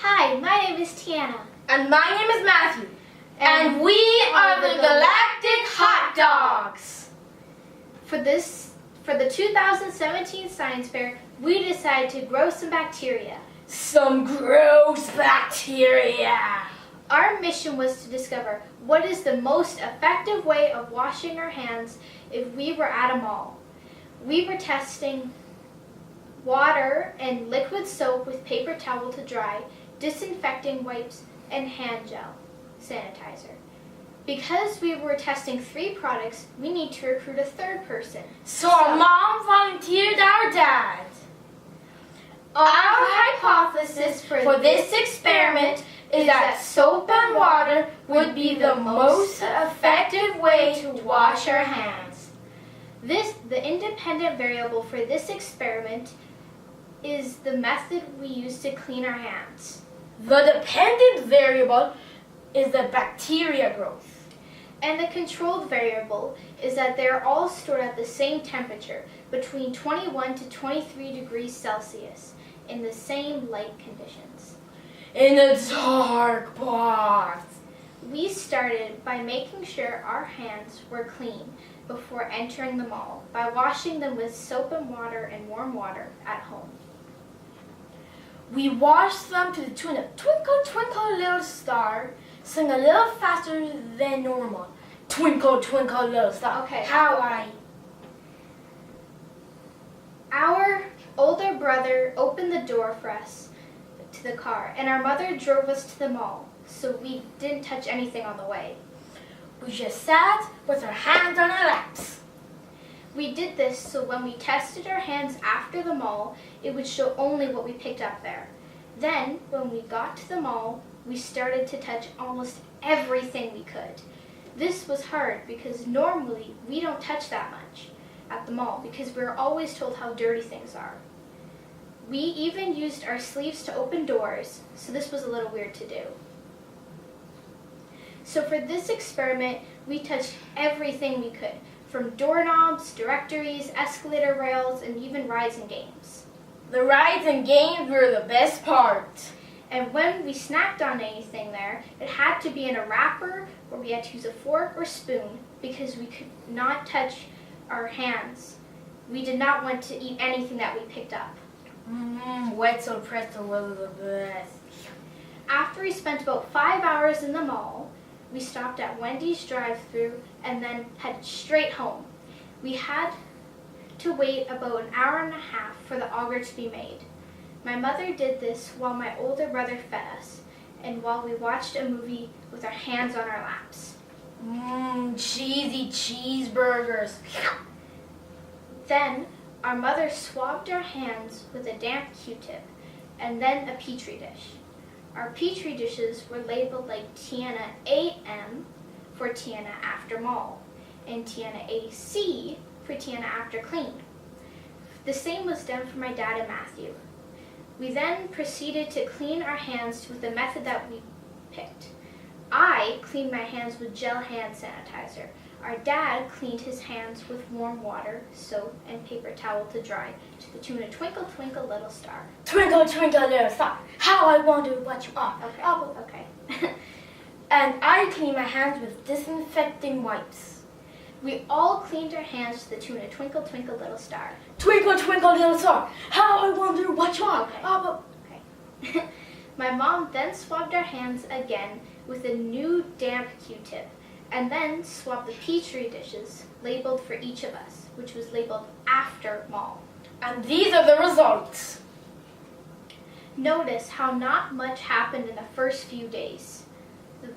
Hi, my name is Tiana. And my name is Matthew. And we are the Galactic Hot Dogs. For the 2017 Science Fair, we decided to grow some bacteria. Some gross bacteria. Our mission was to discover what is the most effective way of washing our hands if we were at a mall. We were testing water and liquid soap with paper towel to dry, disinfecting wipes, and hand gel sanitizer. Because we were testing 3 products, we need to recruit a third person. So our mom volunteered our dad. Our hypothesis for this experiment is that soap and water would be the most effective way to wash our hands. The independent variable for this experiment is the method we use to clean our hands. The dependent variable is the bacteria growth. And the controlled variable is that they are all stored at the same temperature, between 21 to 23 degrees Celsius, in the same light conditions. In a dark box. We started by making sure our hands were clean before entering the mall by washing them with soap and water and warm water at home. We washed them to the tune of Twinkle, Twinkle, Little Star, sing a little faster than normal. Twinkle, twinkle, little star. Okay. How I... Our older brother opened the door for us to the car, and our mother drove us to the mall, so we didn't touch anything on the way. We just sat with our hands on our laps. We did this so when we tested our hands after the mall, it would show only what we picked up there. Then, when we got to the mall, we started to touch almost everything we could. This was hard because normally we don't touch that much at the mall because we're always told how dirty things are. We even used our sleeves to open doors, so this was a little weird to do. So for this experiment, we touched everything we could, from doorknobs, directories, escalator rails, and even rides and games. The rides and games were the best part. And when we snacked on anything there, it had to be in a wrapper or we had to use a fork or spoon because we could not touch our hands. We did not want to eat anything that we picked up. Wetzel pretzel was the best. After we spent about 5 hours in the mall, we stopped at Wendy's drive-thru and then headed straight home. We had to wait about an hour and a half for the auger to be made. My mother did this while my older brother fed us and while we watched a movie with our hands on our laps. Cheesy cheeseburgers. Then our mother swabbed our hands with a damp Q-tip and then a Petri dish. Our Petri dishes were labeled like Tiana AM for Tiana After Mall and Tiana AC for Tiana After Clean. The same was done for my dad and Matthew. We then proceeded to clean our hands with the method that we picked. I cleaned my hands with gel hand sanitizer. Our dad cleaned his hands with warm water, soap, and paper towel to dry to the tune of Twinkle, Twinkle, Little Star. Twinkle, twinkle, little star. How I wonder what you are. Okay. And I cleaned my hands with disinfecting wipes. We all cleaned our hands to the tune of Twinkle, Twinkle, Little Star. Twinkle, twinkle, little star. How I wonder what you are. Okay. My mom then swabbed our hands again with a new damp Q-tip and then swabbed the Petri dishes labeled for each of us, which was labeled After Mall. And these are the results. Notice how not much happened in the first few days.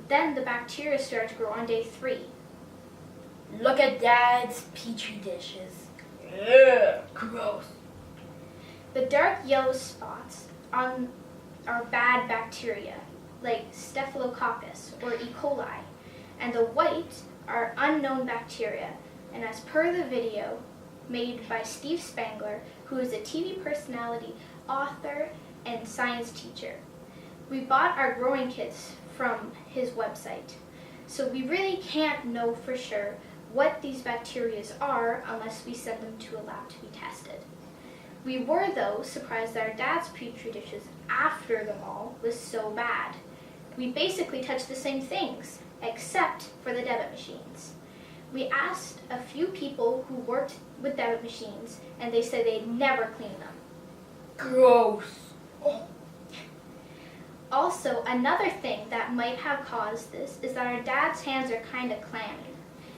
Then the bacteria started to grow on day 3. Look at Dad's Petri dishes. Ugh, gross. The dark yellow spots on are bad bacteria, like Staphylococcus or E. coli, and the white are unknown bacteria. And as per the video made by Steve Spangler, who is a TV personality, author, and science teacher, we bought our growing kits from his website. So we really can't know for sure what these bacteria are unless we send them to a lab to be tested. We were, though, surprised that our dad's Petri dishes after the mall was so bad. We basically touched the same things, except for the debit machines. We asked a few people who worked with debit machines, and they said they'd never clean them. Gross. Oh. Also, another thing that might have caused this is that our dad's hands are kind of clammy,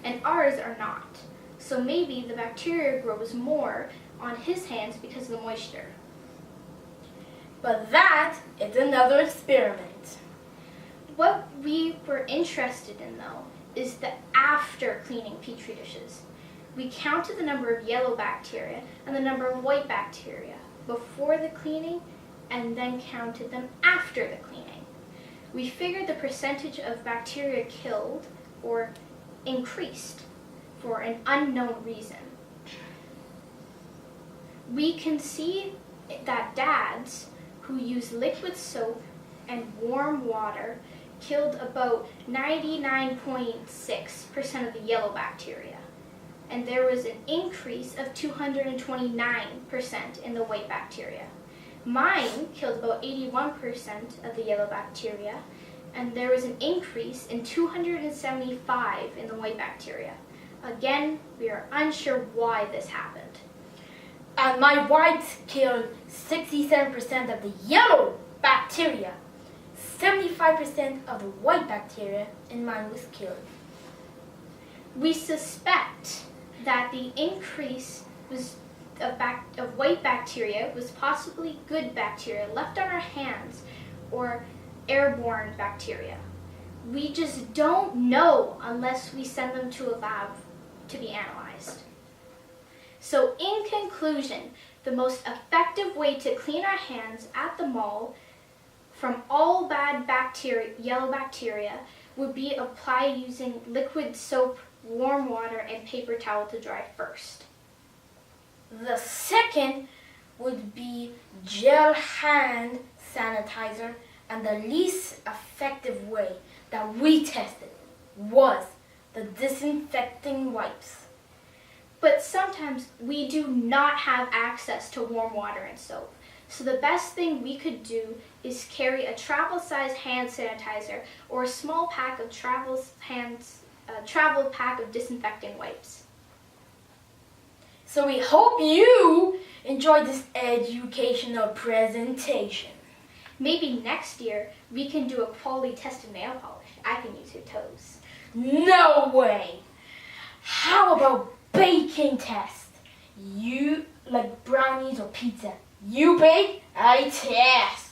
and ours are not. So maybe the bacteria grows more on his hands because of the moisture. But that is another experiment. What we were interested in, though, is the after cleaning Petri dishes. We counted the number of yellow bacteria and the number of white bacteria before the cleaning and then counted them after the cleaning. We figured the percentage of bacteria killed or increased for an unknown reason. We can see that dads who use liquid soap and warm water killed about 99.6% of the yellow bacteria. And there was an increase of 229% in the white bacteria. Mine killed about 81% of the yellow bacteria, and there was an increase in 275 in the white bacteria. Again, we are unsure why this happened. And my whites killed 67% of the yellow bacteria. 75% of the white bacteria in mine was killed. We suspect that the increase of white bacteria was possibly good bacteria left on our hands or airborne bacteria. We just don't know unless we send them to a lab to be analyzed. So in conclusion, the most effective way to clean our hands at the mall from all bad bacteria, yellow bacteria, would be apply using liquid soap, warm water, and paper towel to dry first. The second would be gel hand sanitizer, and the least effective way that we tested was the disinfecting wipes. But sometimes we do not have access to warm water and soap. So the best thing we could do is carry a travel-size hand sanitizer or a small pack of travel pack of disinfecting wipes. So we hope you enjoyed this educational presentation. Maybe next year we can do a quality test of nail polish. I can use your toes. No way! How about baking test? You like brownies or pizza? You bake, I test.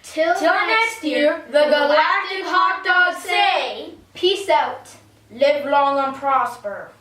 Till next year, the Galactic Hot Dogs say, peace out. live long and prosper.